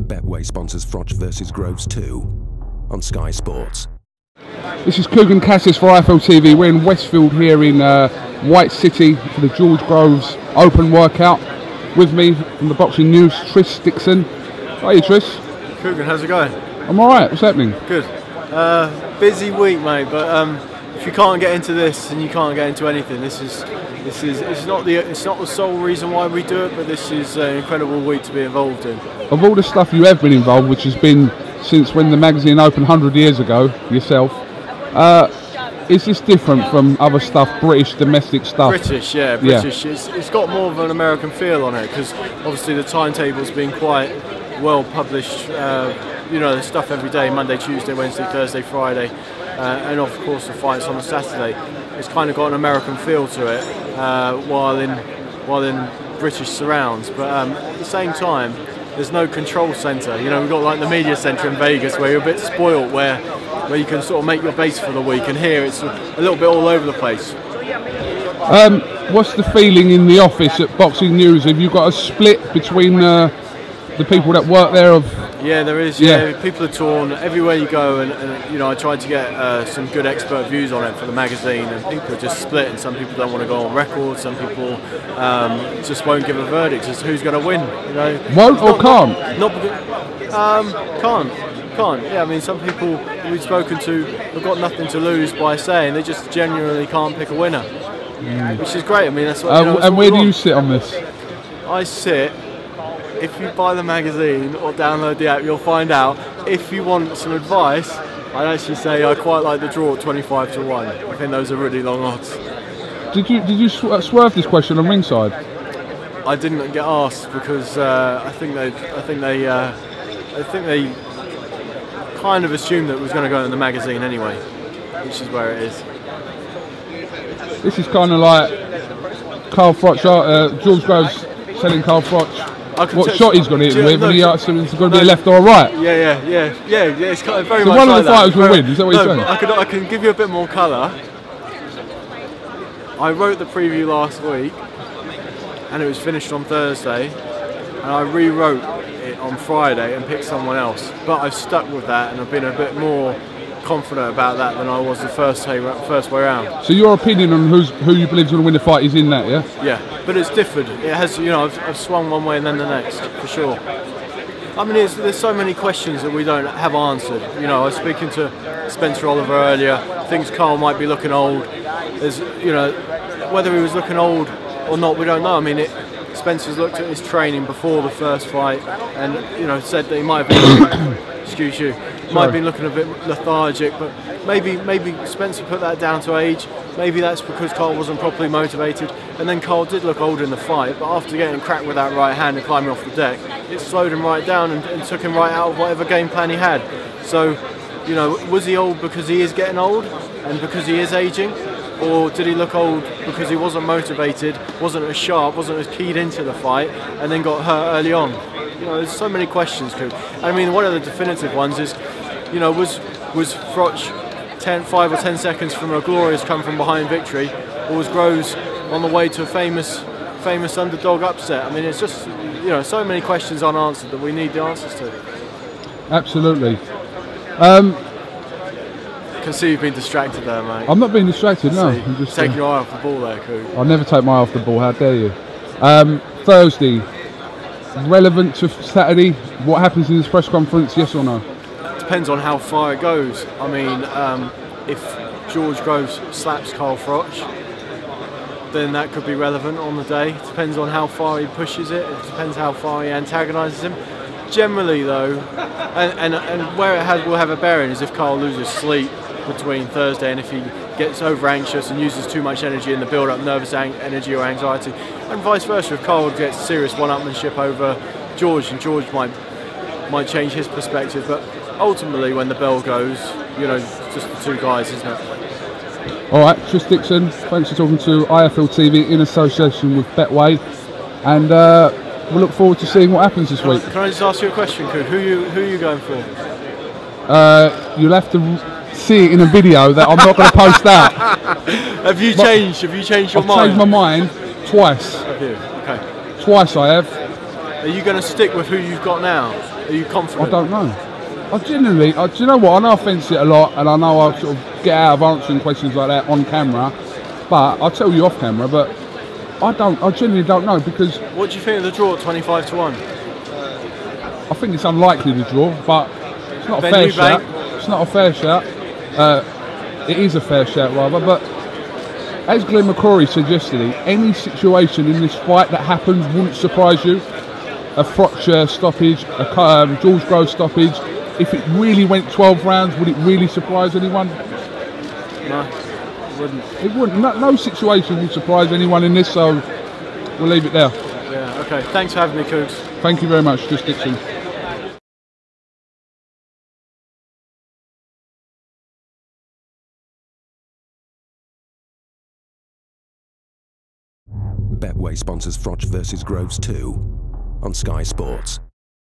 Betway sponsors FROCH versus Groves 2 on Sky Sports. This is Coogan Cassis for IFL TV. We're in Westfield here in White City for the George Groves Open workout. With me from the Boxing News, TRIS DIXON. How are you, TRIS? Coogan, how's it going? I'm alright, what's happening? Good. Busy week, mate, but if you can't get into this, then you can't get into anything. It's not the sole reason why we do it, but this is an incredible week to be involved in. Of all the stuff you have been involved, which has been since when the magazine opened 100 years ago, yourself, is this different from other stuff, British, domestic stuff? British, yeah, British. Yeah. It's got more of an American feel on it, because obviously the timetable's been quite well published. You know, the stuff every day, Monday, Tuesday, Wednesday, Thursday, Friday, and of course the fights on a Saturday. It's kind of got an American feel to it, while in British surrounds. But at the same time, there's no control centre. You know, we've got like the media centre in Vegas where you're a bit spoilt, where you can sort of make your base for the week, and here it's a little bit all over the place. What's the feeling in the office at Boxing News? Have you got a split between the people that work there? Yeah, there is. Yeah, people are torn everywhere you go, and you know, I tried to get some good expert views on it for the magazine, and people are just split. And some people don't want to go on record. Some people just won't give a verdict as to who's going to win. You know, won't or can't? Can't. Yeah, I mean, some people we've spoken to have got nothing to lose by saying they just genuinely can't pick a winner, which is great. I mean, that's what. You know, and where do you sit on this? I sit. If you buy the magazine or download the app, you'll find out. If you want some advice, I'd actually say I quite like the draw at 25 to 1. I think those are really long odds. Did you swerve this question on ringside? I didn't get asked because I think they kind of assumed that it was going to go in the magazine anyway, which is where it is. This is kind of like Carl Froch, George Groves selling Carl Froch. What shot he's going to hit with, and he asked him it's going to be a left or a right. Yeah. It's kind of very so much one like of the fighters will win. Is that what you're saying? I can give you a bit more colour. I wrote the preview last week, and it was finished on Thursday, and I rewrote it on Friday and picked someone else. But I've stuck with that, and I've been a bit more confident about that than I was the first way round. So your opinion on who you believe is going to win the fight is in that, yeah? Yeah, but it's differed. It has, you know, I've swung one way and then the next, for sure. I mean, there's so many questions that we don't have answered. You know, I was speaking to Spencer Oliver earlier. Thinks Carl might be looking old. There's, you know, whether he was looking old or not, we don't know. I mean, Spencer's looked at his training before the first fight, and you know, said that he might have been, excuse you, might have been looking a bit lethargic, but maybe Spencer put that down to age. Maybe that's because Carl wasn't properly motivated, and then Carl did look old in the fight, but after getting cracked with that right hand and climbing off the deck, it slowed him right down and took him right out of whatever game plan he had. So, you know, was he old because he is getting old and because he is aging, or did he look old because he wasn't motivated, wasn't as sharp, wasn't as keyed into the fight, and then got hurt early on? You know, there's so many questions, Coop. I mean, one of the definitive ones is, you know, was Froch 5 or 10 seconds from a glorious come from behind victory, or was Groves on the way to a famous underdog upset? I mean, it's just, you know, so many questions unanswered that we need the answers to. Absolutely. I can see you've been distracted there, mate. I'm not being distracted, no. I'm just taking your eye off the ball there, Coop. I'll never take my eye off the ball, how dare you. Thursday, relevant to Saturday, what happens in this press conference, yes or no? Depends on how far it goes. I mean, if George Groves slaps Carl Froch, then that could be relevant on the day. It depends on how far he pushes it. It depends how far he antagonises him. Generally, though, and where it will have a bearing is if Carl loses sleep between Thursday and if he gets over anxious and uses too much energy in the build-up, nervous energy or anxiety, and vice versa. If Carl gets serious one-upmanship over George, and George might change his perspective, but ultimately, when the bell goes, you know, it's just the two guys, isn't it? All right, TRIS DIXON, thanks for talking to IFL TV in association with Betway, and we'll look forward to seeing what happens this week. Can I just ask you a question, Coop? Who are you going for? You'll have to see it in a video that I'm not going to post out. Have you changed your mind? I've changed my mind twice. Have you? Okay. Twice I have. Are you going to stick with who you've got now? Are you confident? I don't know. I genuinely, do you know what? I know I fence it a lot, and I know I sort of get out of answering questions like that on camera, but I'll tell you off camera, but I genuinely don't know, because... What do you think of the draw at 25-1? I think it's unlikely to draw, but it's not a fair shout. It's not a fair shout. It is a fair shout, rather, but as Glenn McCrory suggested, any situation in this fight that happens wouldn't surprise you. A FROCH stoppage, a George Groves stoppage. If it really went 12 rounds, would it really surprise anyone? No, it wouldn't. It wouldn't. No situation would surprise anyone in this, so we'll leave it there. Yeah, okay. Thanks for having me, Cougs. Thank you very much, Chris Dixon. Betway sponsors FROCH versus Groves 2 on Sky Sports.